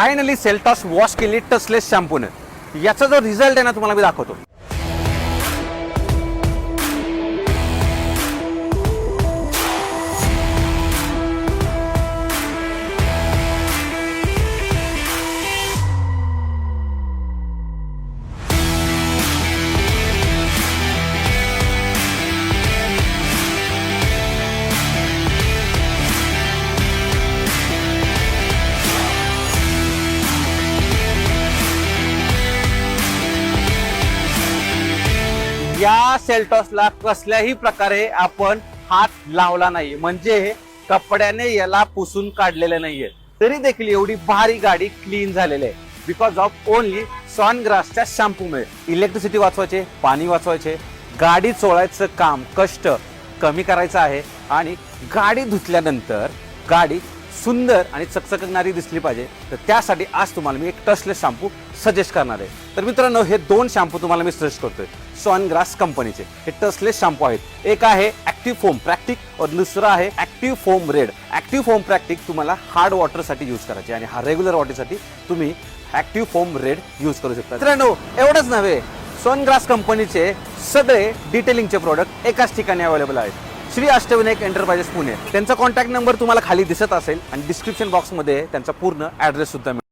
Finally Seltos wash केली touchless शॅम्पूने. याचा जो रिझल्ट आहे ना तुम्हाला मी दाखवतो. या सेल्टॉसला कसल्याही प्रकारे आपण हात लावला नाही, म्हणजे कपड्याने याला पुसून काढलेले नाहीये, तरी देखील एवढी भारी गाडी क्लीन झालेली आहे बिकॉज ऑफ ओनली सॉनग्रासच्या शॅम्पूमुळे. इलेक्ट्रिसिटी वाचवायचे, पाणी वाचवायचे, गाडी चोळायचं काम कष्ट कमी करायचं आहे आणि गाडी धुतल्यानंतर गाडी सुंदर आणि चकचकणारी दिसली पाहिजे. तर त्यासाठी आज तुम्हाला मी एक टचलेस शॅम्पू सजेस्ट करणार आहे. तर मित्रांनो, हे दोन शॅम्पू तुम्हाला मी सजेस्ट करतोय सॉनग्रास कंपनीचे. हे टचलेस शॅम्पू आहेत. एक आहे ऍक्टिव्ह फोम प्रॅक्टिक और दुसरा आहे active foam red. Active foam प्रॅक्टिक तुम्हाला हार्ड वॉटरसाठी यूज करायचे आणि हा रेग्युलर वॉटरसाठी तुम्ही ऍक्टिव्ह फोम रेड यूज करू शकता. मित्रांनो, एवढंच नव्हे, सॉनग्रास कंपनीचे सगळे डिटेलिंगचे प्रोडक्ट एकाच ठिकाणी अवेलेबल आहेत. श्री अष्टविनायक एंटरप्राइजेस पुणे. त्यांचा कॉन्टॅक्ट नंबर तुम्हाला खाली दिसत असेल आणि डिस्क्रिप्शन बॉक्समध्ये त्यांचा पूर्ण ऍड्रेस सुद्धा